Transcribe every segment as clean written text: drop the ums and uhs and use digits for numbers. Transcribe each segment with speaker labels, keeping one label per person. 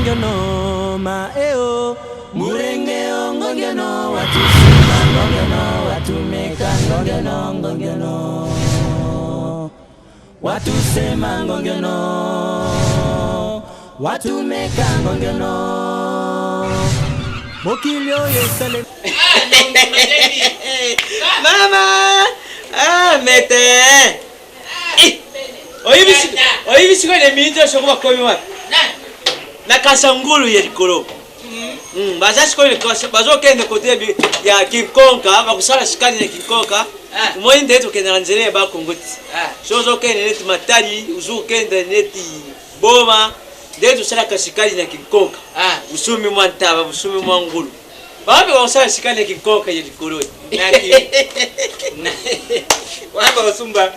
Speaker 1: ngongeno ma eo murenge ngongeno watusima ngongeno watumeka ngongeno watusema ngongeno watumeka ngongeno mokilio yesale
Speaker 2: mama mete oyibi siko ne minzo shoko bakomi wa na kasangulu ya likolo bazasi ko bazokende kote ya kinkonka bakusala sikani ya kinkonka moinde eto kenda nzere ba kongoti sozo kende neti matari uzukende neti boma detu sala kasikali na kinkonka usumi mwantaba usumi mwangulu babe wasala sikali ya kinkonka ya likolo
Speaker 3: waba usumba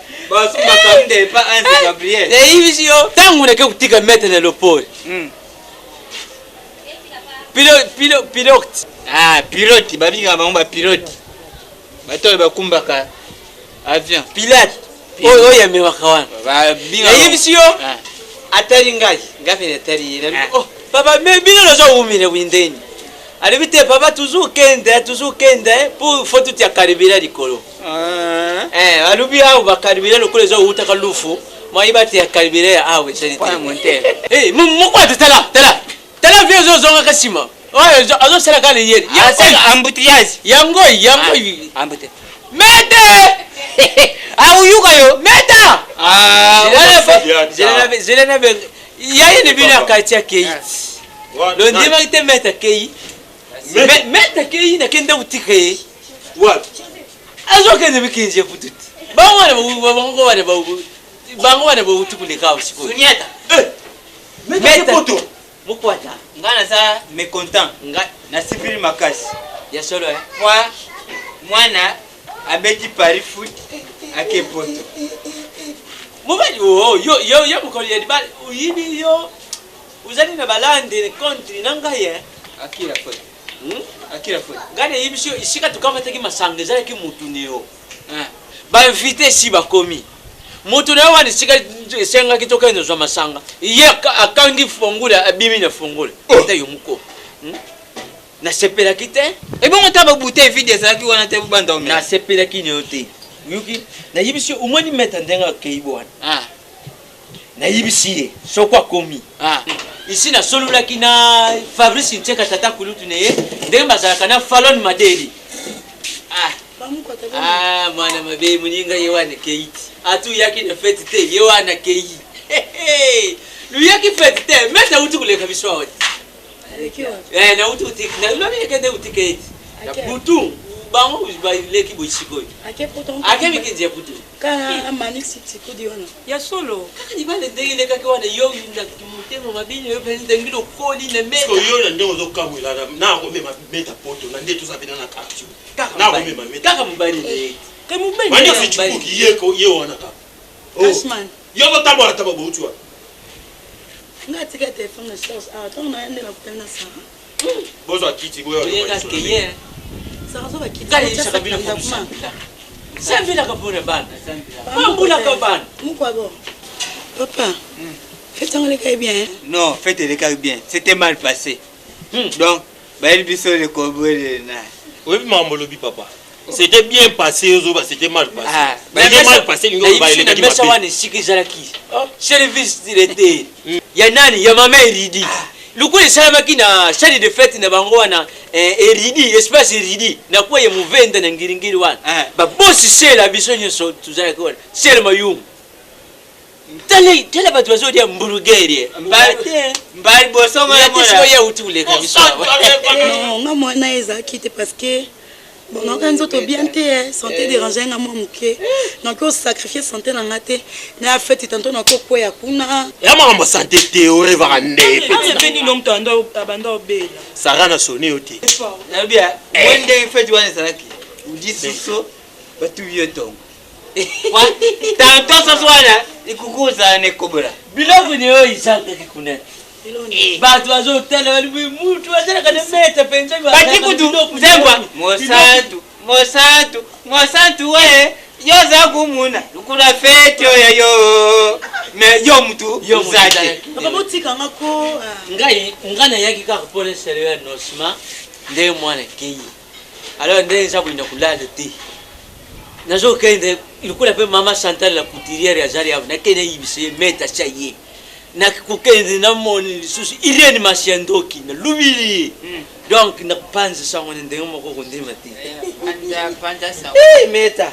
Speaker 3: kamde pa anze Gabriel
Speaker 2: hivi sio tangu neke kutika meta na lopole pilote
Speaker 3: pilote babinga bangomba pilote bato bakumbaka avion
Speaker 2: pilote oya mewakawana
Speaker 3: babinga
Speaker 2: hivi sio atari ngai ngafene atari papa me bino lozo umile windeni alibite papa tuzukende pour faut tout ya karibira likolo alubi hao bakaribira lokole zo utaka lufu maibati ya karibira awe chani
Speaker 3: kwa monter
Speaker 2: mukwa tala vio zo zonga kasima oyo azo sala kale yeri
Speaker 3: embouteillage
Speaker 2: yangoi
Speaker 3: embouteillage
Speaker 2: mete ayuka yo meta zelena be yaye ne bina katia kei lo ndima ite meta kei meta kei na kenda utike
Speaker 4: what
Speaker 2: azo kende bikinje fututi bango wane bo utukulika usiku
Speaker 3: sunyeta
Speaker 2: meta poto mukwata
Speaker 3: ngana sa mécontent na sifiri makasi
Speaker 2: ya solo
Speaker 3: mwana abeti Paris foot akepoto
Speaker 2: mubali yo mukoli ya bali uyibi yo uzani na balande country nangaye
Speaker 3: akira foot
Speaker 2: ngane yibisho isika tukamataki masange zale ki mutu neo ba invite si bakomi mutu neo wani sika senga kitoka nzo masanga ye akangi fongula abimi na fongula ata yo muko na sepela kite
Speaker 3: bon taba bouteille vide ça ki wana te banda
Speaker 2: na sepela ki nyote yuki na yibisho umoni meta ndenga keibwana na yibisiye sokwa komi ici na solula kina Fabrice Ncheka tata kulutu neye ndemba za kana Fallon Madeli mwana mabe muninga yewana keiti atu yaki na fete te yewana kei lu yaki fete te meta uti kuleka biswa na uti na lu yake uti keiti na butu bango uzibali boisiko ake mikinje butu
Speaker 5: kana manisi tikudi ona
Speaker 2: ya solo kaka ni bale ndenge kaka wana yo na kimutemo mabini yo pende ngilo koli na meta
Speaker 4: ko yo na ndenge zo kamwela na ko mema meta poto na ndeto sabina na kapchu na ko mema meta
Speaker 2: kaka mubali ne
Speaker 5: ke mubali
Speaker 4: mani fichikuki yeko ye wana ka
Speaker 5: Ashman
Speaker 4: yo no tabo ataba boutwa
Speaker 5: ngati ka telefone na charge to na ende la kutana sana
Speaker 4: bozo akiti boyo
Speaker 2: yeka keye
Speaker 5: ça zo bakiti
Speaker 2: kali shakabila kuma Sambila kapone bana. Mambula kabana.
Speaker 5: Mukwa bon. Papa. Faites en les bien.
Speaker 3: Non, faites les cas bien. C'était mal passé. Donc, il biso le cowboy na.
Speaker 4: Oui, maman lobi papa. C'était bien passé c'était mal passé.
Speaker 2: C'était mal passé ngo ba ile kadi mabe. Wani sikizalaki. Service directeur. Ya nani ya mama Eridi. Lukule salama kina shadi de fête na bango wana Eridi espace Eridi na kwa ye muvenda na ngiringiri wana ba boss sela biso nyoso tuzala kwa sela mayum tele batu bazodi ya mburugeri
Speaker 3: mbali boso
Speaker 2: mwana mwana ya utule kabisa
Speaker 5: non ngamo na ezaki te parce que bon on quand autres bien te santé déranger ngamo muke donc on sacrifier santé na ngate na fête tantôt na ko ya kuna
Speaker 4: ya mama santé te oreva ndé
Speaker 5: beni nom tando abanda obela
Speaker 4: sarana soni oti
Speaker 3: na bia mwende fête wana saraki udi suso batu yotongo wa tanto saswana ikukuza ne kobra
Speaker 2: bilogo ni yo isaka kikuna batu bazo tele bali mutu azana kana meta penza
Speaker 3: bati kutu zengwa mosantu we Yo za kumuna. Lukuna fete yo. Mais yo mutu.
Speaker 2: Yo
Speaker 3: zate.
Speaker 5: Papa tika ngako.
Speaker 2: Ngana yaki kaka pole sérieux nosma. Nde mwana kei. Alors nde nza kuinda kulala te. Nazo kende ilikuwa pe mama Chantal la couturière ya Jari na kene yibise meta chaye. Na kukende na moni lisusu ile ni masiandoki na lumili. Donc na panza sango nde moko kondima te.
Speaker 3: Anda panda sa.
Speaker 2: Meta.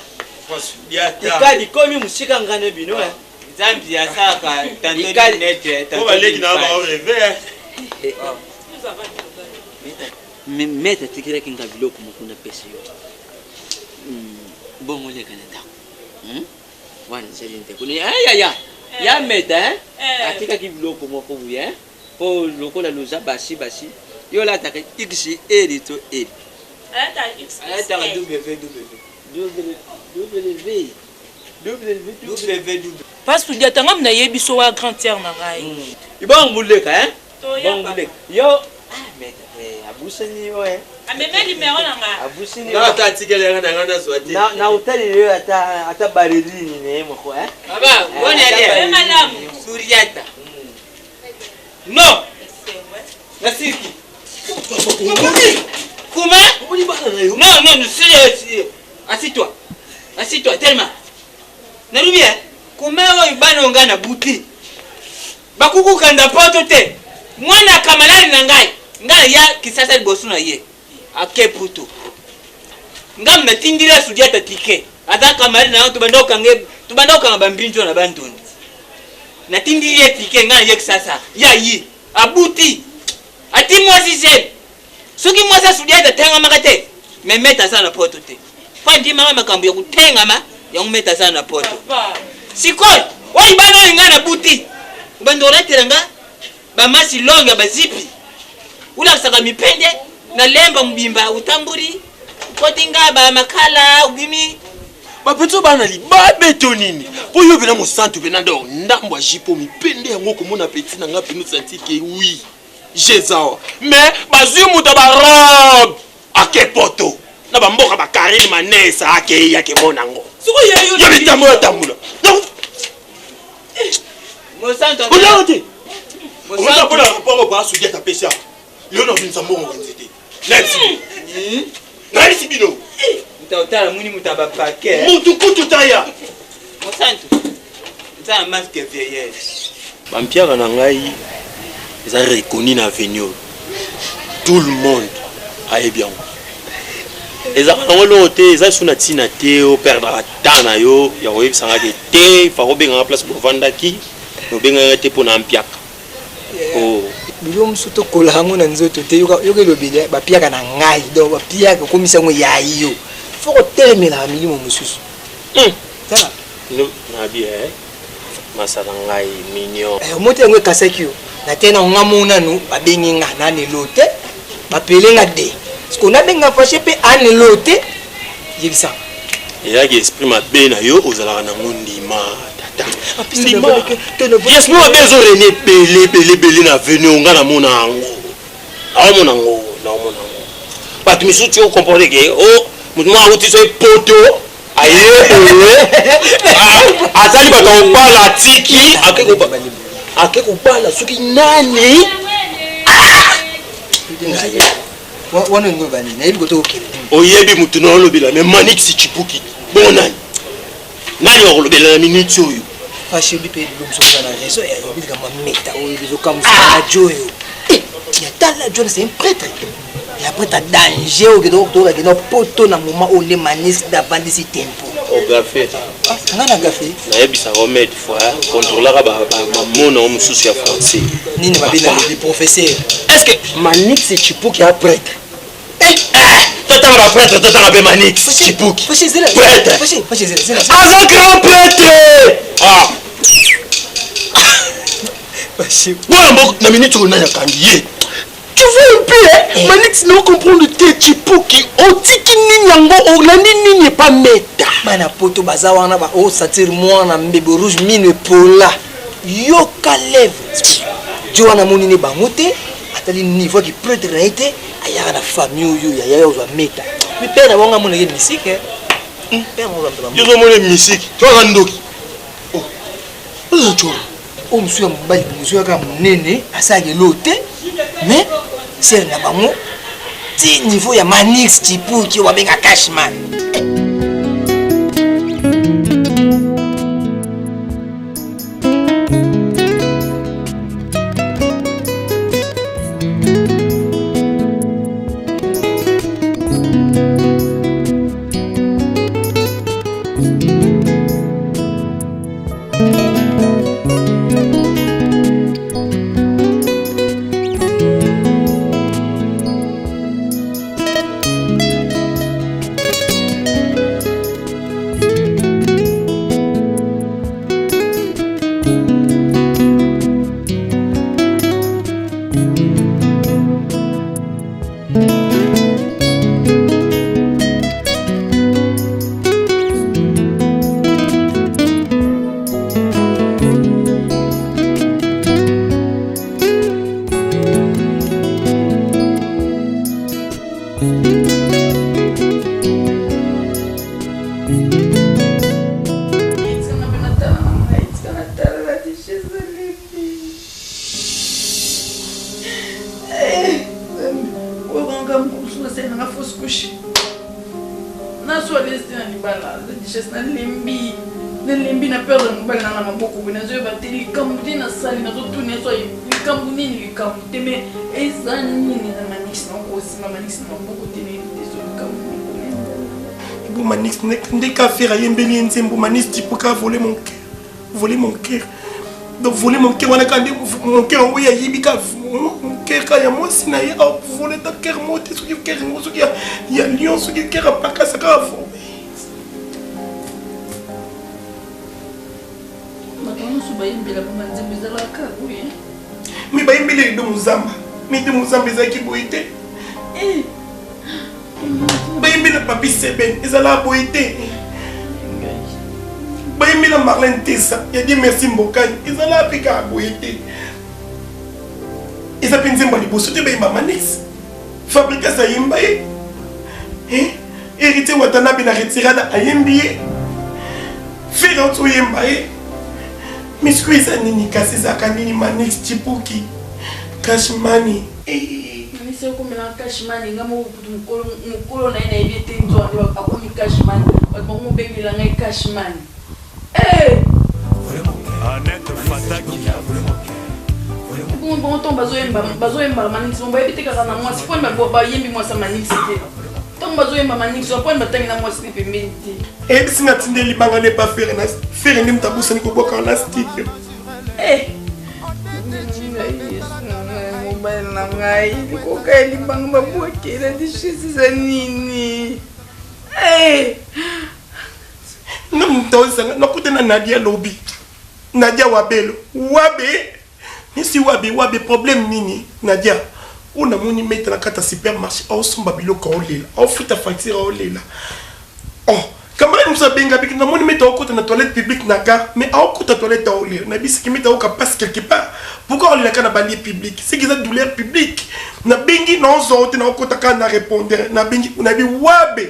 Speaker 4: Yata.
Speaker 2: Ikadi komi musika ngane bino
Speaker 3: Zambi ya saka tanto nete.
Speaker 4: Ko baleki na ba rêver.
Speaker 2: Meta tikira kinga biloko mukuna pesa yo. Bongo le kanenda. Wana selinte kuni ya meta atika ki biloko moko buya po lokola loza basi yo la ta x edito ed.
Speaker 3: Ata W.
Speaker 6: Parce que tu as na yebiso wa grand terre na ngai.
Speaker 2: Ibang buleka
Speaker 6: Bon
Speaker 2: buleka. Yo meta abusani yo
Speaker 6: ameme numéro na ngai.
Speaker 2: abusani
Speaker 4: Na ta tikele ngana swati.
Speaker 2: na hoteli yo ata baridi ne moko
Speaker 3: Baba, woni ale.
Speaker 6: Madame.
Speaker 3: Suriata. Non. Nasiki. Comment? Non, sérieux. Assis-toi, tellement. Narubia, comment on bano ngana buti? Bakuku kanda poto te. Mwana kamalari na ngai. Ngai ya kisasa libosu na ye. Ake putu. Ngam na tindira Suriata tike. Ata kamalari na tubandoka ngabambinjo na bantundi. Na tindira tike ngai ye kisasa. Ya yi. Abuti. Ati mwasi se. Suki mwasa Suriata tenga makate. Memeta sana poto te. Fandi mama makambo ya kutenga ya umeta sana poto. Sikoi, wai bano ingana buti. Ubandora teranga ba masi longa bazipi. Ula saka mipende na lemba mbimba utamburi. Kotinga ba makala ugimi.
Speaker 4: Bapeto bana li ba betonini. Po yo bena mo santu bena ndo ndambo jipo mipende yango komona petit na nga penu senti ke oui. Jezawa. Mais bazui muta ba robe. Ake poto. Na ba mboka ba karine manesa ake yake monango.
Speaker 6: Suko yeyo.
Speaker 4: Ya bitamula tamula. Non.
Speaker 3: Mosanto.
Speaker 4: Onaote. Mosanto pour rapport au bas Suriata pesa. Yo no vinza mbongo nzete. Let's. Nani sibino.
Speaker 3: Mutautala muni mutaba pake.
Speaker 4: Mutu kutu taya.
Speaker 3: Mosanto. Nza masque vieillesse.
Speaker 4: Bampiaka na ngai eza reconnu na avenue. Tout le monde aye bien. Ezaka nango loo te eza so na ntina te operdaka temps na yo ya koyebisanga ke te fa kobengaka place bovandaki nobengaka te mpo na mpiaka.
Speaker 7: Bilo mosusu tokola yango na nzoto te yoka elobeli bapiaka na ngai donc bapiaka okomisa yango yai yo fo kotelemela milimo mosusu tala
Speaker 4: nabi masala ngai mignon
Speaker 7: moto yango ekasaki yo na te na nga monanu babengi nga nanelo te bapelenga de siko nabenga fashe mpe anelo te yebisa
Speaker 4: ezalaki esprit mabe na yo ozalaka nango ndima tata
Speaker 7: yes
Speaker 4: no mabe ezorene ebele na avenue onga namona yango naomona yango bato misusu ti okomporte ke motu moko akuti so epoto azali bato kobala atiki ake kobala soki nani
Speaker 7: wana ngo bani na yebi koto okele
Speaker 4: oyebi mutu na olobela me Manix Chipuki bongo nani wakolobela na minute oyo
Speaker 7: fashe bipe lomsoka na réseau ya yebi kama meta oyo bizokamusa na joyo ya tala joyo c'est un prêtre il a prêtre danger au docteur que no poto na moment où les Manix d'avant d'ici tempo
Speaker 4: ogafé
Speaker 7: ngana gafé
Speaker 4: na yebisa remède fois contrôlera ba mona o mususu ya français
Speaker 7: nini babina le professeur
Speaker 4: est-ce que Manix Chipuki a prêtre tata ba prêtre tata ba Manix Chipuki prêtre un grand prêtre bon na minute on a kandié tu veux un peu Manix ne comprendre te Chipuki otiki nini yango olandi nini pas meta
Speaker 7: bana poto baza wana ba o satir mwana mbebe rouge mine pola yoka lèvre jo wana monini bango te atali niveau qui peut être été aya na famille yo ya yo za meta mi père wanga mona ye musique
Speaker 4: Yo zo mole musique. Tu vas ndoki.
Speaker 7: Oh. Ozo choro. O musu ya mobali, musu ya kama munene, asage lote. Mais c'est na bango. Ti niveau ya Manix Chipu ki wa benga Cashman.
Speaker 8: Dès qu'à faire un béni, Manix Chipu a volé mon cœur. Voler mon cœur. Donc voler mon cœur, on a quand mon cœur, oui, il y a mon cœur, quand il y a moi, si il y a volé ta cœur, moi, tu sais, il y a lion, ce qui est pas qu'à ça grave. Mais il y a de Mouzamba. Mais de Mouzamba, il y a qui boité. Bayimbi papi Seben, ils allaient à Boïté. Bayimbi Marlène Tessa, il a dit merci Mbokani, ils allaient à Pika à Boïté. Ils appellent Zimba Libo, c'était Bayimba Manix. Fabriquer ça Yimbaye. Héritier Watanabe na retirada à Yimbiye. Faire un truc Yimbaye. Mais ce que ça nini cassé ça kanini Manix Chipuki. Cashmani.
Speaker 5: C'est comme un Cashman, il y a un colonel qui a été un Cashman, un bébé un Cashman. Eh! Bon, ton bazoemba Manix, on va éviter que ça n'a moi, si on va boire, il y a moi ça Manix. Ton bazoemba Manix, on va pas tenir la moi si tu peux méditer.
Speaker 8: Et si tu n'as pas fait, pas faire une tabousse, ni ko boka na stick.
Speaker 5: Eh! Nangai, ko kay libang mabuti na di siya sa nini. Eh!
Speaker 8: Nakuta na Nadia lobby. Nadia Wabelo. Wabe. Nisi Wabe problème nini. Nadia. On a moni mettre na kata supermarché. On somba biloko olela. On futa facture olela. Oh. Comment nous avons bien gabé, nous avons mis au côté de la toilette publique, mais au côté de la toilette, nous avons mis au passe quelque part. Pourquoi on a un balier public? C'est qu'ils ont douleur publique. Nous avons mis au côté de la répondre. Nous avons mis Wabe.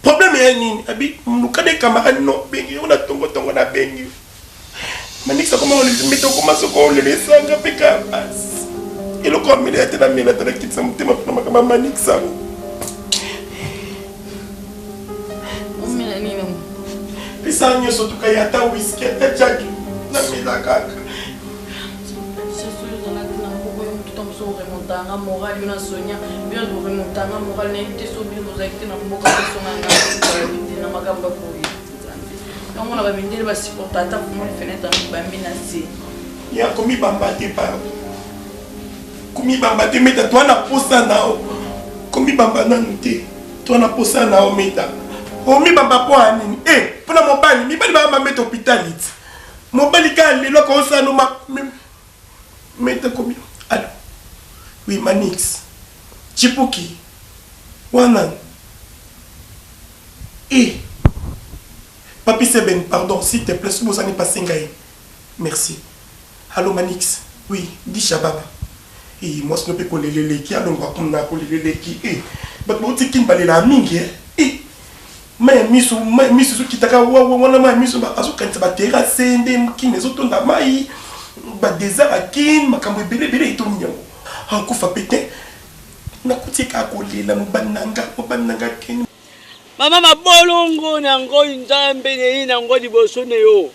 Speaker 8: Problème est nous avons des camarades, on a tongo, on a bengi. Manix, comment on les met au commence au les laisse en gaffe. Et le corps militaire est dans la petite santé, ma Manix. Ça n'y est surtout qu'il y a ta whisky, ta jack, la mila kaka.
Speaker 5: C'est sûr que dans la tout en so remontant moral, une sonia, bien de remontant moral, n'était so bien aux actes dans mon cas sur un magamba pour lui. Donc on a vendu le si pour tata pour les fenêtres en bambina si.
Speaker 8: Il y a commis bambate par. Commis bambate, mais toi na posa nao. Commis bambana nute. Toi na posa nao meta. Omi bamba po anini pona mobali mibali ba ma mettre hôpital it mobali ka lelo ko sa no ma mettre combien alors oui Manix Chipuki wana papi Seben pardon s'il te plaît vous allez passer ngai merci allô Manix oui dis Shababa moi ce ne peut pas les qui allons va comme na ko les qui bat bo tikin balela mingi miso kitaka wana ma miso azokanisa baterase nde mokini ezotonda mai badésert akini makambo ebelebele etondi yango akufa pete nakuti kaka kolela mobali nanga kini
Speaker 2: mama mabolongo nango nzambe neyi nango liboso na yo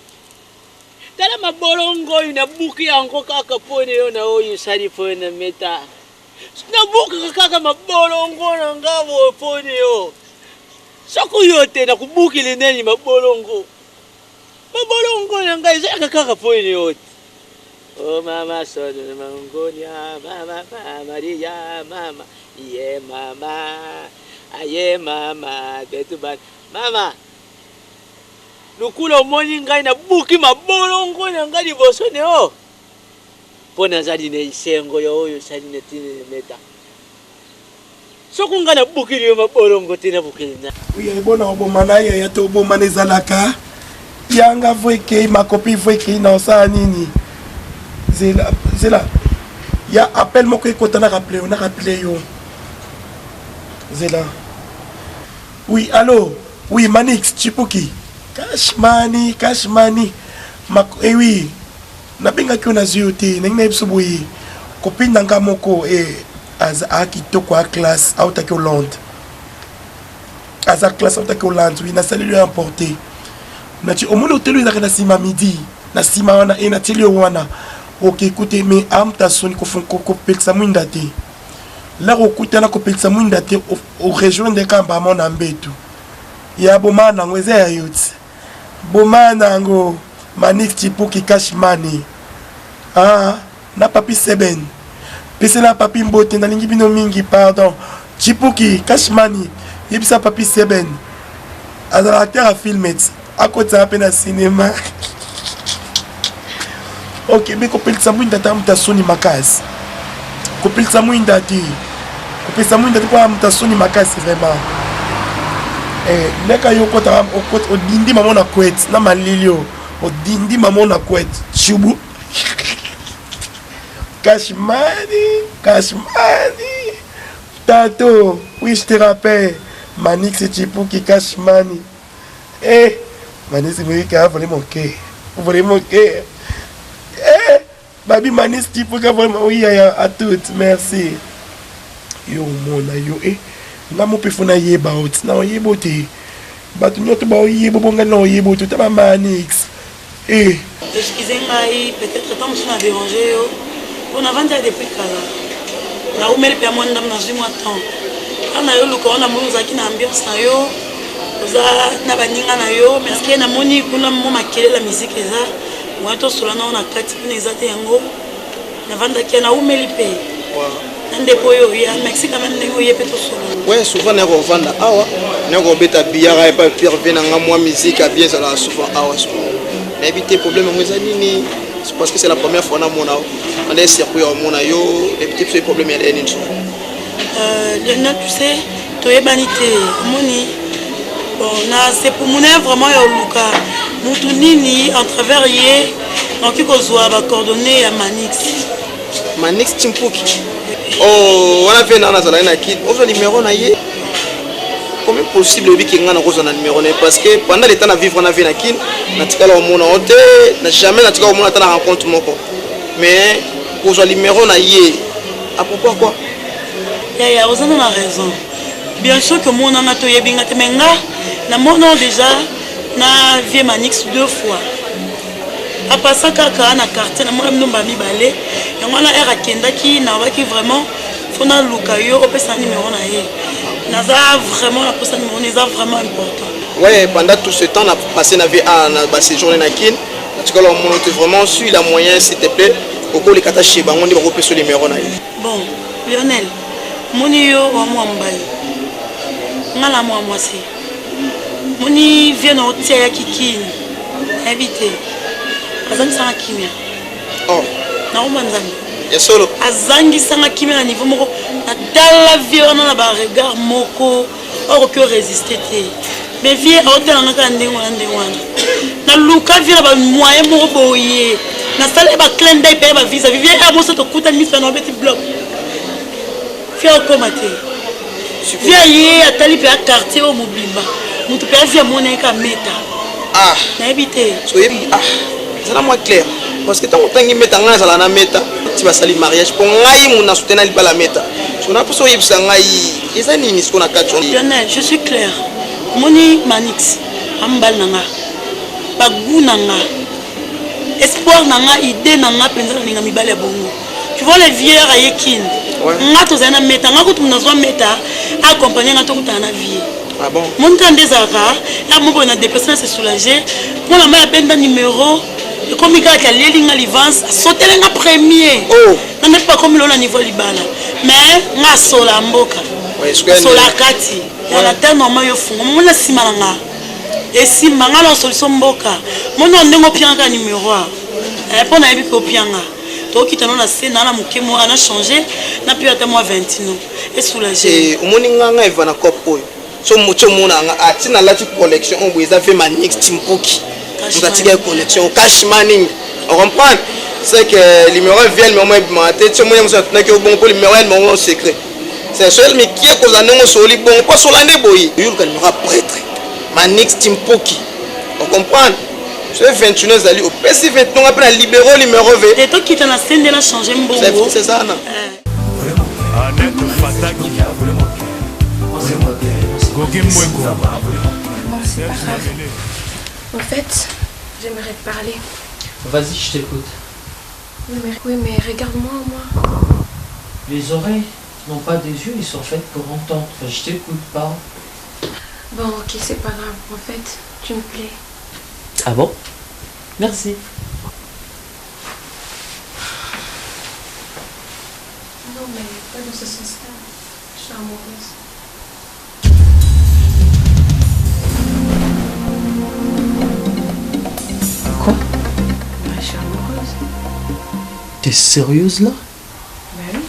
Speaker 2: tala mabolongo nabuki yango kaka mpo na yo na oyo esali mpo na meta nabuki kaka mabolongo na ngabo mpo na yo soko yo te nakubukile neni mabolongo na ngai ezalaka kaka mpo na yo te oh mama sono mangonia mama maria mama ye mama aye mama tetuban mama lukula omoni ngai nabuki mabolongo na ngai liboso ne o mpo nazali na isengo ya oyo osali na tine meta soko ngai nabukili yo mabolongo te nabukili na
Speaker 8: oyo ebona oboma na yaya to oboma na ezalaka yanga vo ekei makopi vo ekei na osala nini zela ya appel moko ekota na rappele yo zela oui allo oui Manix Chipuki cash money eh oui nabengaki yo na zwi yo te ndenge na yebiso boye kopine nanga moko aza kitoko a classe autaki Hollande aza classe autaki Hollande oui nasaleli yo importe nati omoni hôtel ezalaka na nsima midi na nsima wana natili yo wana ok écoutez mais amta soni kopekisa mwinda te la okutana kopekisa mwinda te orejoindre kamba mona mbetu ya boma nango eza ya yo ti boma nango Manix Chipuki cash money na papi seben pesela papi mbote nalingi bino mingi pardon Chipuki cash money yebisa papi seben azalaka te afilme ti akotisa mpe na cinéma ok me kopelisa mwinda te amuta soni makasi kopelisa mwinda te mpo amuta soni makasi vraiment leka yo okota odindi mamo na kwete na malili o odindi mamo na kwete chubu cash money tato oui je te rappelle Manix Chipuki cash money Manix Chipuki volé mon cœur babi Manix Chipuki vraiment oui à toutes merci yo mona yo nga mo pefuna yeba ot na yebo te batu nyoto ba yebo bonga na yebo te ta Manix
Speaker 5: excusez-moi peut-être tant que je dérangé yo on avant de depuis kala na umeli pe amona na zwi mo temps ana yo luko na mo zaki na ambiance na yo oza na baninga na yo mais que na moni kuna mo makele la musique eza moi to solo na kati kuna ezate yango na vanda ki na umeli pe
Speaker 9: ouais, souvent on vend awa, on beta biara et pas pire bien en moi musique à bien ça là souvent awa. Mais éviter problème nini, c'est parce que c'est la première fois na mona. On est circuit au mona yo, éviter ce problème il y a une chose.
Speaker 5: Lionel, tu sais, toi banité, moni. Bon, na c'est pour mon vraiment ya luka. Mutu nini en travers yé, donc il faut ba coordonner à
Speaker 9: Manix Chipuki. Oh, on a fait un azala kid. On a numéro na yé. Comment possible obi ki ngana ko na numéro né parce que pendant le temps à vivre on a vu na kin na tikala omona hote na jamais na tikala omona ta na rencontre moko. Mais pour le numéro na yé. À pourquoi quoi?
Speaker 5: Ya vous avez raison. Bien sûr que mon ana to yebinga te menga na mono déjà na vie Manix 2 fois. Après ça kaka na quartier na mona mnomba mibale yango na era kendaki na waki vraiment fona luka yo opesa numéro na ye naza vraiment la posa numéro neza vraiment important.
Speaker 9: Ouais, pendant tout ce temps on a passé na vie à na séjourner na kin en tout cas on monte vraiment sur la moyen s'il te plaît oko le kata chez bango ndi ba opesa numéro na ye.
Speaker 5: Bon Lionel moni yo wa moi mbali ngala moi si moni vient na otia ya kikini invité azangi sanga kimia na umanzani
Speaker 9: ya solo
Speaker 5: azangi sanga kimia na niveau moko na tala vie wana na ba regard moko oko que résister te mais vie hôtel na ka ndingo na luka vie na ba moyen moko boye na sala ba clin d'œil pe ba visa vie a moso to kuta misa na beti bloc fia komate via ye atali mpe quartier oyo mobimba moto mpe avia monaka meta nayebi te
Speaker 9: soyebi ezala mwa clair parce que ntango otangi meta ngai azala na meta ti basali mariage mpo ngai mona sutena libala meta sona mposo oyebisa ngai eza nini siko na kati
Speaker 5: Lionel, je suis clair moni manix ambal na nga bagu na nga espoir na nga idée na nga mpenza nalinga mibale ya bongo tu vois les vieillards ayekini nga tozali na meta nga kutu nazwa meta accompagne nga tokutana na vie moni kaka nde ezalaka ya moko na déplace na se soulager mpona mai abenda numéro ekomi kaka alieli nga livance asotele nga premier nande mpe bakomi lelo na niveau ya libala mais nga asola mboka asola kati yana te normal yo fungo moni na nsima na nga esimba nga na solution mboka moni na ndenge opianga numéro a mpo nayebi mpe opianga tokitana na se na moke mo ana changer na mpe ata mwa 20 esoulage
Speaker 9: omoni nganga eva na cope oyo so moto omonanga atina lati collection oyo eza ve manix timpoki moto atika collection cash manning on comprend c'est que numéro vient numéro ebimaka te ti omoni moso atunaki obongo mpo numéro ya numéro secret c'est seul mais qui est koza ndenge osoli bongo mpo asola nde boye oyoluka numéro ya prêtre manix timpoki on comprend je 21 ezali opesi 21 mpe na libéro numéro v
Speaker 5: tokita na se nde na change mbongo
Speaker 9: c'est ça na
Speaker 10: En fait, j'aimerais te parler.
Speaker 1: Vas-y, je t'écoute.
Speaker 10: Oui, mais regarde-moi, moi.
Speaker 1: Les oreilles n'ont pas des yeux, ils sont faits pour entendre. Je t'écoute, parle.
Speaker 10: Bon, ok, c'est pas grave. En fait, tu me plais.
Speaker 1: Ah bon? Merci.
Speaker 10: Non, mais pas dans ce sens-là. Je suis amoureuse.
Speaker 1: Quoi?
Speaker 10: Je suis amoureuse.
Speaker 1: T'es sérieuse là?
Speaker 10: Ben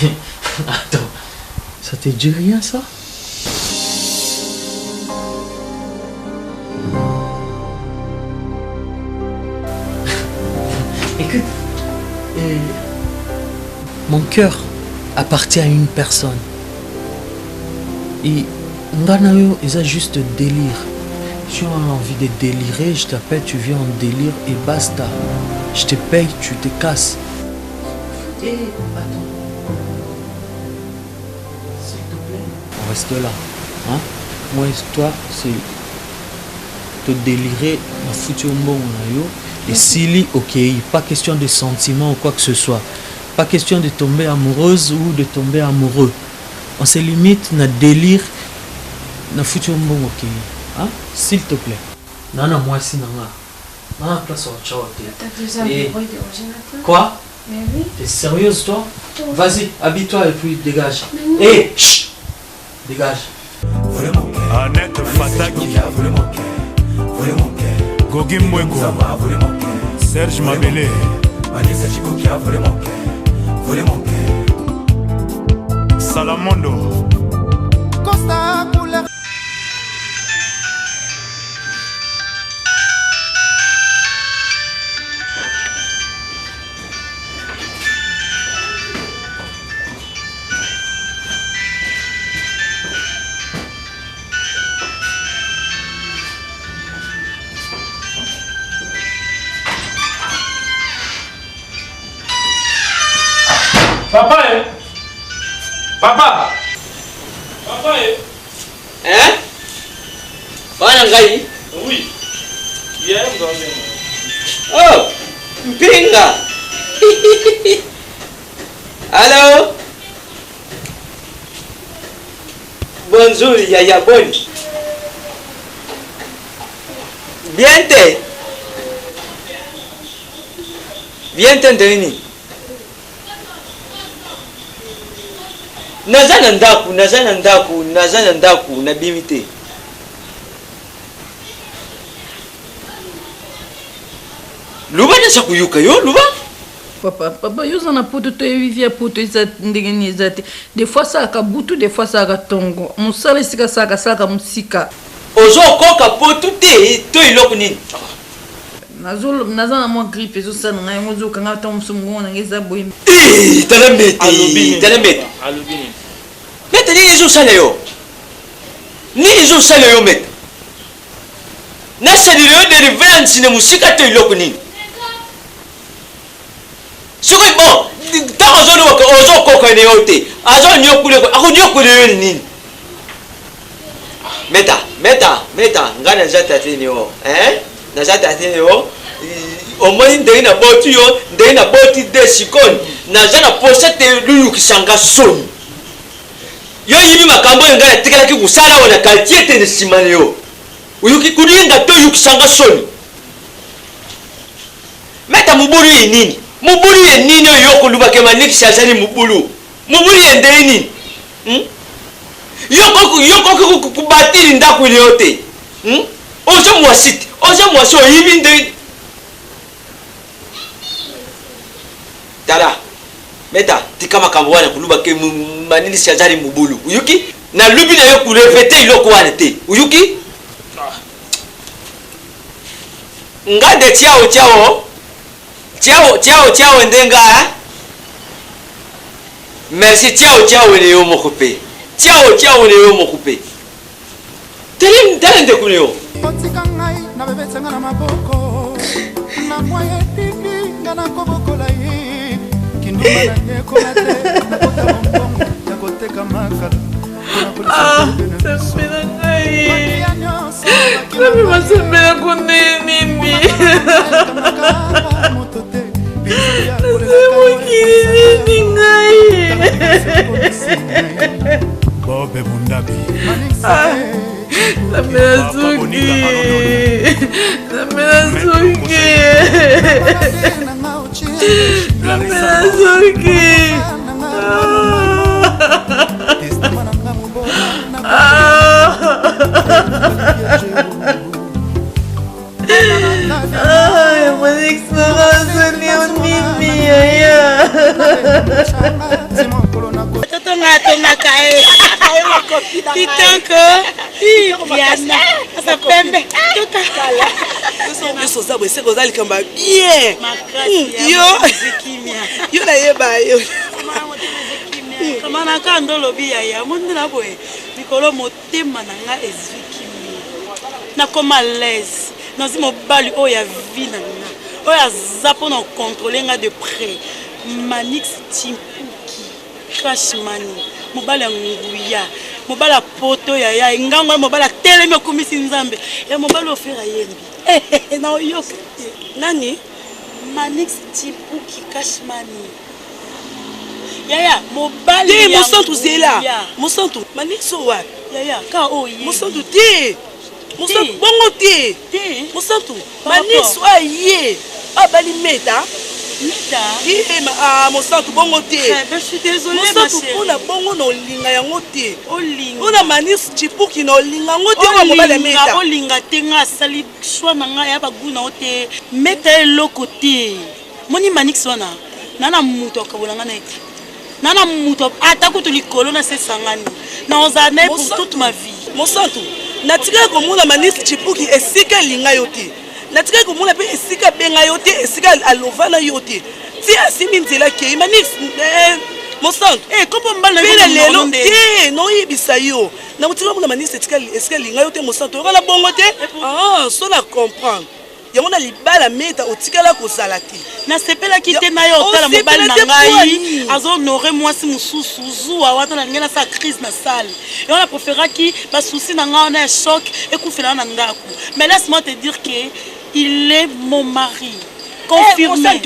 Speaker 10: oui.
Speaker 1: Attends, ça te dit rien ça? Écoute, mon cœur appartient à une personne. Et Nganayo, ils ont juste délire. Si on a envie de délirer, je t'appelle, tu viens en délire et basta. Je te paye, tu te casses. Et attends. S'il te plaît. On reste là. Hein? Moi et toi, c'est te délirer, ma foutu au bon. Et s'il ok, pas question de sentiments ou quoi que ce soit. Pas question de tomber amoureuse ou de tomber amoureux. On se limite, na délire, na foutu au bon, ok. Hein? S'il te plaît. Non, non, moi aussi, non. Non, place au ciao.
Speaker 10: T'as deux amoureux d'ordinateur?
Speaker 1: Quoi?
Speaker 10: Mais oui.
Speaker 1: T'es sérieuse, toi? Vas-y, habille-toi et puis dégage. Hé, chut! Dégage.
Speaker 11: Annette Fataki, Gogi Mweko, Serge Mabele, Salamondo.
Speaker 12: Papa, Papa! Papa,
Speaker 3: Hein? Bana ngai?
Speaker 12: Oui. Bien,
Speaker 3: Oh! Mpinga! Allô? Bonjour, Yaya Boni. Bien te? Bien te ndeni? naza na ndaku nabimi te. Luba nasa kuyuka yo luba?
Speaker 5: Papa yo zana poto to evivia poto isa ndenge ni ezate. Des fois ça ka butu, des fois ça ka tongo. Musala sika saka musika.
Speaker 3: Ozo koka poto te to iloko nini?
Speaker 5: Naza na mwa grippe zo sana ngai ngozo kanga ta musumungo na ngeza boyi.
Speaker 3: Talamete.
Speaker 12: Alubini.
Speaker 3: Mais
Speaker 2: meta nini ezosala yo nini ezosala yo meta nasalile yo deliverance na mosika te eloko nini sikoy bon ntango ozokokane yo te akonyokule yo nini meta ngai naza tatene yo naza tatene yo omoni ndenge naboti yo ndenge naboti de sikoni naza na posa te luyukisanga soni yo yibi makambo oyo ngai natekelaki kosala wana quartier te na nsima na yo kulinga to yukisanga soni meta mobulu ye nini oyo yokolubaka manikisi azali mobulu ye ndenge nini yokoki kubatili ndako ile yo te ozo mwasi oyibi ndenge tala meta tika makambo wana kulubaka manikisi azali mobulu uyuki nalubi na yo kurepete iloko wana te uyuki ngande tiao ndenga merci tiao ne yo moko pe tiao ne yo moko pe tele ndekune yo
Speaker 13: otika ngai na bebesenga na maboko na moye didi nga na kobokola ye kinduma na nyekola te nakota mombongo ya koteka makala
Speaker 5: sambela ngai sabi masambela kunenini nasemokilini ngai
Speaker 11: Bobe Mundabi
Speaker 5: sambela suki sambela suki
Speaker 14: yo nayeba yo
Speaker 5: kamana ka ndolobi yaya mondela boye mikolo motema na nga ezwikimi nakoma lese nazi mobali oyo ya vi na nga oyo aza mpona okontrole nga de près Manix Timpuki Cashmani mobali ya nguya mobali ya poto yaya ngango ya mobali atelemi okumisi nzambe ya mobali ofera yembi na oyoka nani Manix Timpuki Cashmani yaya mobali
Speaker 14: ya mosantu zela mosantu Manixo wa
Speaker 5: yaya ka oye
Speaker 14: mosantu te mosantu bongo te mosantu Manixo aye abali meta mosantu bongo te mosantu mpona bongo na olinga yango te mpona Manix Timpuki na olinga yango te oyo mobali meta
Speaker 5: olinga te nga asali shwa na nga ya baguna o te meta eloko te moni Manix wana nana mutu akabolanga na ete nana mutu atakutu likolo na sesangani na ozana pour toute ma vie
Speaker 14: mosantu natika komona Manix Timpuki esika linga yo te natika komona pe esika benga yo te esika alovana yo te ti asimi nzela ke Manix mosantu
Speaker 5: kopo mbala
Speaker 14: na lelo te no yebisa yo na mutika mona Manix esika linga yo te mosantu okala bongo te so na comprendre yango na libala meta otikala kozala te
Speaker 5: nasepelaki te na yo otala mobali na ngai azonore mwasi mosusu zuwa wata na ngena sa crise na salle yango na préféraki basusi na ngai wana ya choc ekufela na ndako mais laisse-moi te dire que il est mon mari confirmé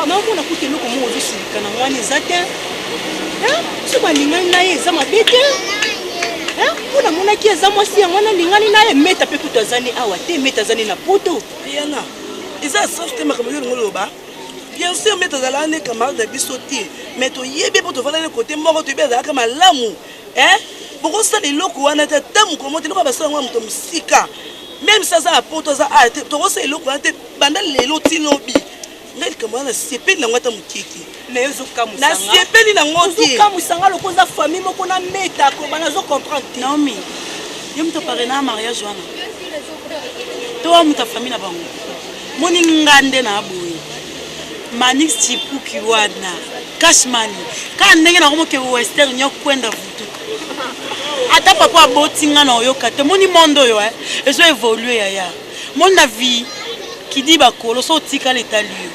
Speaker 14: naomona kuta eloko mo ozosilika na ngani eza te so balingani na ye eza mabe te mpona monaki eza mwasi yango nalingani na ye meta mpe kutu azani awa te meta azani na poto yana eza sens te makambo yolingo loba bien sûr meta azalaka ne camarade na biso te mais toyebi mpo tovandani kote moko toyebi azalaka malamu bokosala eloko wana te ata mokolo te eloko ya basala yango ya moto mosika même si aza na poto aza aya te tokosala eloko wana te banda lelo ti lobi ngai likambo wana nasepeli nango ata mokeke nasepeli nango
Speaker 5: teokamusanga loko oza famille moko na meta kobana azocomprendre te naomi yo moto pare na mariage wana towa moto famille na bango moni nga nde na boye Manix Timpuki wana
Speaker 14: Cashman. Quand ndenge na komo ke western nyo kwenda vutu. Ata papa botinga na oyoka te moni mondo yo ezo évoluer ya. Monde la vie qui dit bakolo so tika l'état lieu.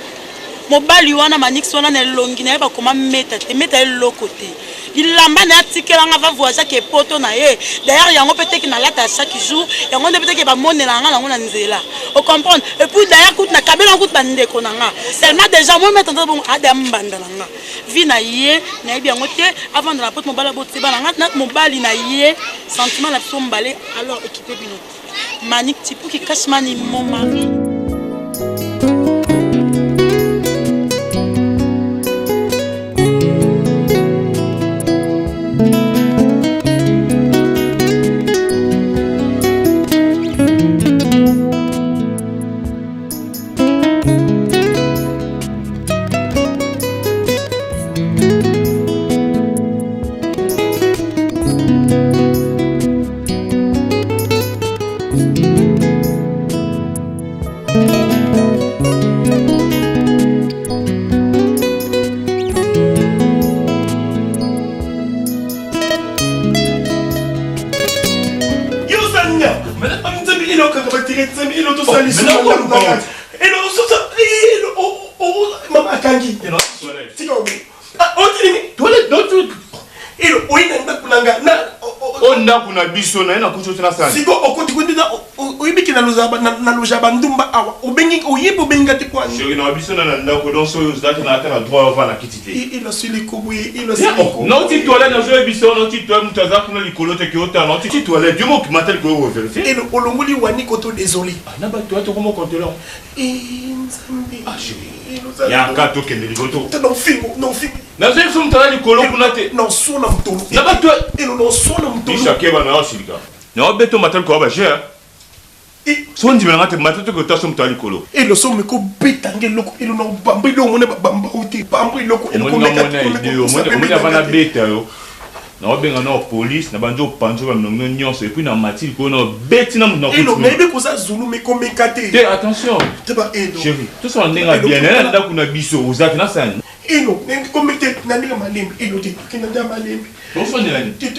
Speaker 14: Mobali wana manix wana na longi na ba koma meta le côté. Il lamba na tikela nga va voisin ke poto na ye. D'ailleurs yango peut-être na lata chaque jour, yango peut-être ke ba monela nga na nzela. On comprendre. Et puis d'ailleurs kout na kabela kout bande ko na nga. Tellement déjà moi mettre bon adam banda na nga. Vi na ye na bien ngote avant de la porte mobala bote ba na nga mobali na ye sentiment la so mbalé alors équipé bino. Manik Tipou qui cache mani mon mari.
Speaker 8: Siko okoti kundina oyibiki na loja bandumba awa obengi oyibo benga te kwa
Speaker 15: chéri na biso na ndako donc so uzaki na tena droit va na kitite
Speaker 8: il a su likobuye il a su likobuye
Speaker 15: non ti toilette na zo biso non ti toi mutaza kuna likolo te ke ota non ti toilette du mot qui m'appelle ko vérifier
Speaker 8: et le olongoli wani koto désolé
Speaker 15: na ba toi to comment contrôler
Speaker 8: nzambi
Speaker 15: chéri ya kato ke ndeligoto
Speaker 8: non fingo
Speaker 15: na zo biso mutaza likolo kuna te
Speaker 8: non sona mtolo
Speaker 15: na ba toi
Speaker 8: et non sona mtolo
Speaker 15: ishake ba na shirika na obeto matel ko ba cher so ndi melanga te matel ko taso mutali kolo
Speaker 8: et le son me ko betange loko et no bambi lo mona bamba uti bambi loko
Speaker 15: et ko meka on va na beta yo na obenga na police na banjo panjo ba mnongo nyonso et puis na matil ko na beti na mna ko
Speaker 8: et no mebe ko sa zulu me ko mekate
Speaker 15: te attention
Speaker 8: te ba eno
Speaker 15: chéri tout ça ndenga bien na ndako na biso uzaki na sani
Speaker 8: eno ko mete na ndinga malembe eno te kinanda malembe tu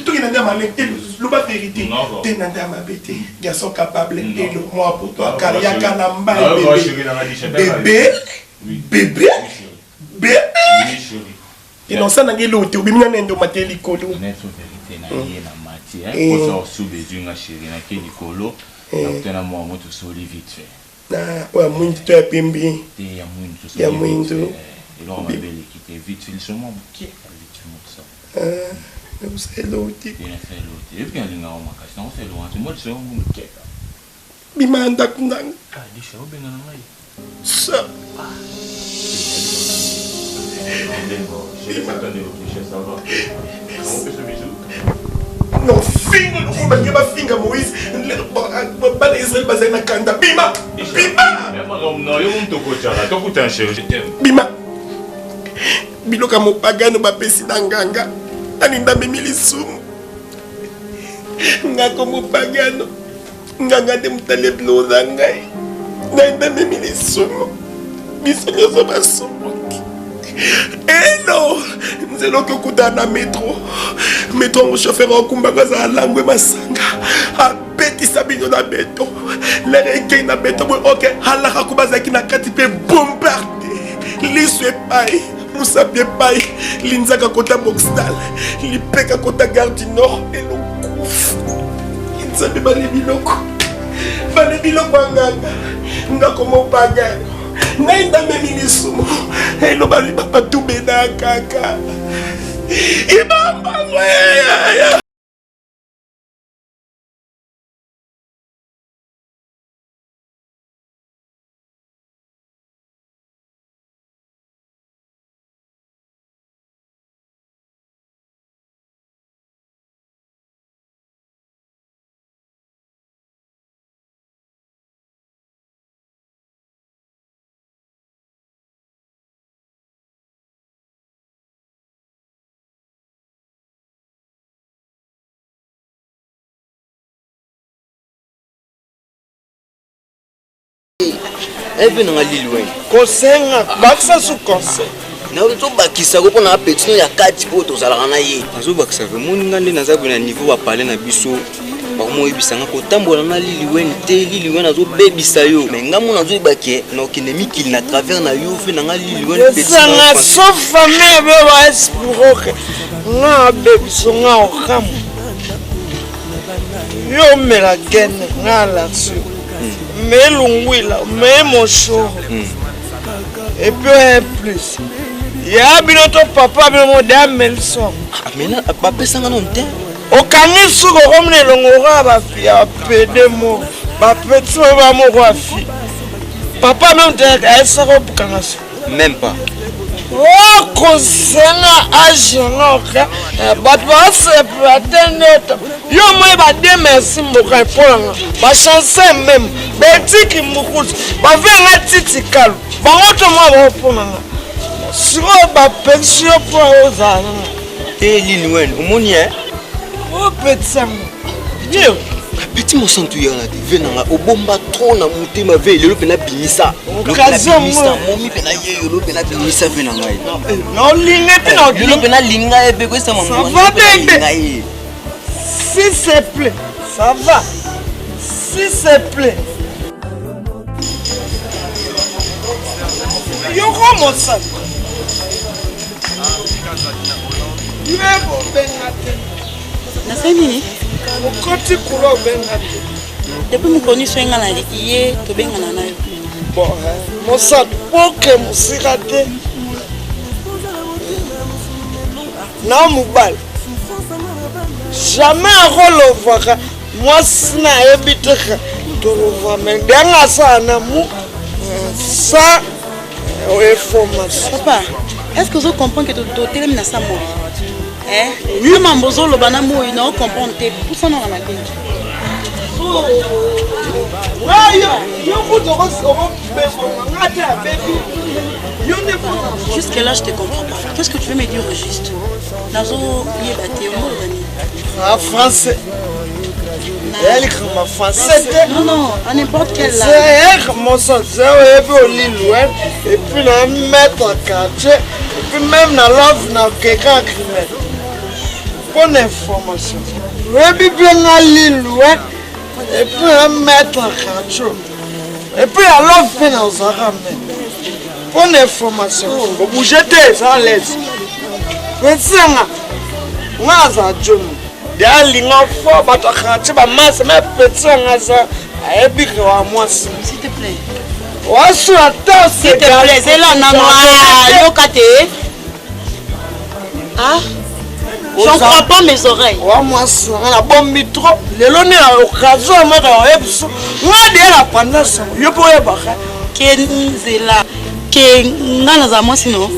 Speaker 8: qui n'a malin et le vérité tu n'as ma bête ils sont capables et le moi pour toi car ya kalamba bébé bébé bébé et non ça n'a pas l'autre ou bien n'endo mateli kolo
Speaker 15: net vérité na yé na mati hein pour ça sous besoin na chéri na keli kolo na tena moi moi tout soli vite fait
Speaker 8: na ouais muito tu es pimbi
Speaker 15: ya muito
Speaker 8: ya muito
Speaker 15: et là on va belle qui était vite fait seulement qui vite ça
Speaker 8: vous savez l'autre.
Speaker 15: Il a fait l'autre. Et puis, il a fait l'autre. C'est loin. Moi, je suis un peu
Speaker 8: Bimanda Kundang.
Speaker 15: Ah, il est bien dans la main.
Speaker 8: Ça. Non, finger, on va dire ma finger, Moïse. Pas les Israël basé dans Kanda. Bima. Bima. Biloka mo pagano ba pesi nganga. Aninda mimili sumu ngako mupagano nganga de mutale bloza ngai nainda mimili sumu biso nyoso basumu eno nzelo kokuta na metro mo chauffeur okumba za langwe masanga abetisa bino na beto lere ekei na beto boy ok halaka kubazaki na kati pe bombarde liso epai Moussabie Paye, Linzaka Kota Boxdal, Lipeka Kota Gare du Nord et le Kouf. Inzabe Balebiloko. Balebiloko Anganga. Ngakomo Pagano. Nainda Memini-Sumo. Et le Baliba Patoubena Kaka. Ibamba Ngoya.
Speaker 9: Even on a little way. Conseil, Maxa sous conseil. Na ozobakisa ko pona petit ya kati po tozalaka na ye. Azobakisa vraiment ngande naza bona niveau ba parler na biso. Ba mo yebisanga ko tambola na Lili Wen te Lili Wen azobebisa yo. Mais ngamo nazoyebake na okende mikili na travers na yo fe na Lili Wen petit.
Speaker 16: Sanga so famille be ba espiro. Na bebiso nga okam. Yo me la gene nga là-dessus. Mais l'ongwila, mais mon show. Et puis un plus. Il y a notre papa, mais mon dame Melson.
Speaker 9: Mais là, papa, ça n'a pas.
Speaker 16: Au canis, sur le rhum, les longs va faire pédé mots. Papa, tu vas mourir, fille. Papa, même, elle sera pour canas.
Speaker 9: Même pas.
Speaker 16: Oh, concernant agent, but what's a pretended? You may ba merci beaucoup pour la chance même. Betty qui m'écoute, ba venga titi calme. Ba autre moi pour na. Sur ba pension pour ozana.
Speaker 9: Eh Lili Wen, omoni hein?
Speaker 16: Oh petit Dieu.
Speaker 9: Petit mo santu ya na venanga obomba trop na motema ve lelo pena binisa.
Speaker 16: Occasion mo
Speaker 9: momi pena ye lelo pena binisa venanga.
Speaker 16: Non linga pena
Speaker 9: lelo pena linga ebe ko sa maman.
Speaker 16: Ça va bébé. S'il te plaît, ça va. S'il te plaît. Yo comment ça? Tu es bon benate.
Speaker 14: Nasani?
Speaker 16: Okoti kulo benate.
Speaker 14: Depuis mon connu soinga na lié to bengana na yo.
Speaker 16: Bon, mosa poke musirate. Na mubal. Jamais relovaka. Moi sina ebitaka. To mais denga sana mu ça information.
Speaker 14: Papa, est-ce que vous comprenez que tu es là ça moi? Hein? Oui, maman bozo lo bana mo ina o comprendre te pour ça non la tête. Jusque là je te comprends pas. Qu'est-ce que tu veux me dire au juste? Nazo yebate o
Speaker 16: en français. Elle écrit en français.
Speaker 14: Non, non, à n'importe quelle langue.
Speaker 16: C'est mon sens, c'est au Lili Wen, et puis on met en quartier, et puis même dans l'offre, dans quelqu'un qui met. Bonne information. Et puis bien à Lili Wen, et puis on met en quartier. Et puis à l'offre, dans Zara. Bonne information. Vous jetez ça à l'aise. Mais c'est ça, moi, ça Dieu. S'il
Speaker 14: te plaît.
Speaker 16: S'il te plaît,
Speaker 14: c'est là, non, ah? J'en crois pas mes oreilles.
Speaker 16: Moi, c'est la bombe trop. Le long de l'occasion, moi,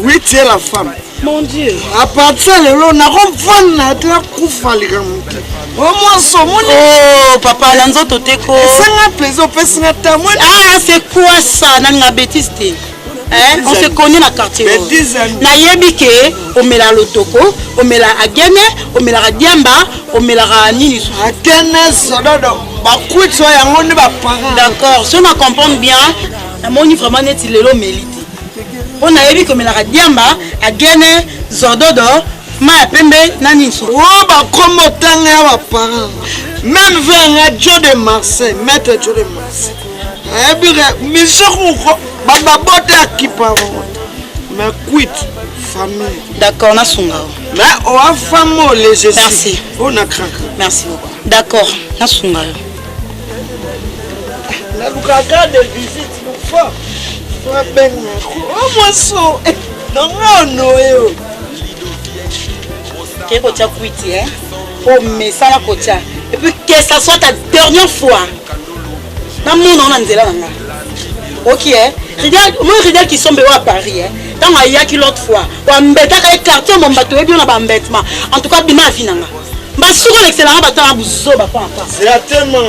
Speaker 16: oui, tu es la femme.
Speaker 14: Mon Dieu.
Speaker 16: À partir de là, on a refait la coufa les gars.
Speaker 14: Oh, papa, l'anzo toteko. Ah, c'est quoi ça? N'a bêtise. Hein? On se connaît dans le quartier. Na yebike, on met la lotoko, on met la agene, on met la diamba, on met la nini. D'accord, si on comprend bien, on est vraiment net il est mélite. On a vu comme la diamba, agene, zordodo, ma pembe, nani.
Speaker 16: Oh, bah, comment t'en as pas? Même vers Joe de Marseille, maître Joe de Marseille. Eh bien, monsieur Baba bote qui parle. Mais quitte famille.
Speaker 14: D'accord, on a son gars.
Speaker 16: Mais on a femme les gestes.
Speaker 14: Merci.
Speaker 16: On a craqué.
Speaker 14: Merci beaucoup. D'accord, on a son gars.
Speaker 16: La lukaga de visite nous faut. Toi ben. Oh moi so. Non non yo.
Speaker 14: Qu'est-ce que tu as quitté hein? Oh mais ça la kotia. Et puis que ça soit ta dernière fois. Dans mon nom on là. Ok, moi Ridel qui sont à Paris, dans il y a qui l'autre fois, on m'embête à quartier, mon bateau et bien on a embêtement. En tout cas, bima finanga. Ma soeur l'excellent bateau à Bouzo,
Speaker 16: c'est tellement.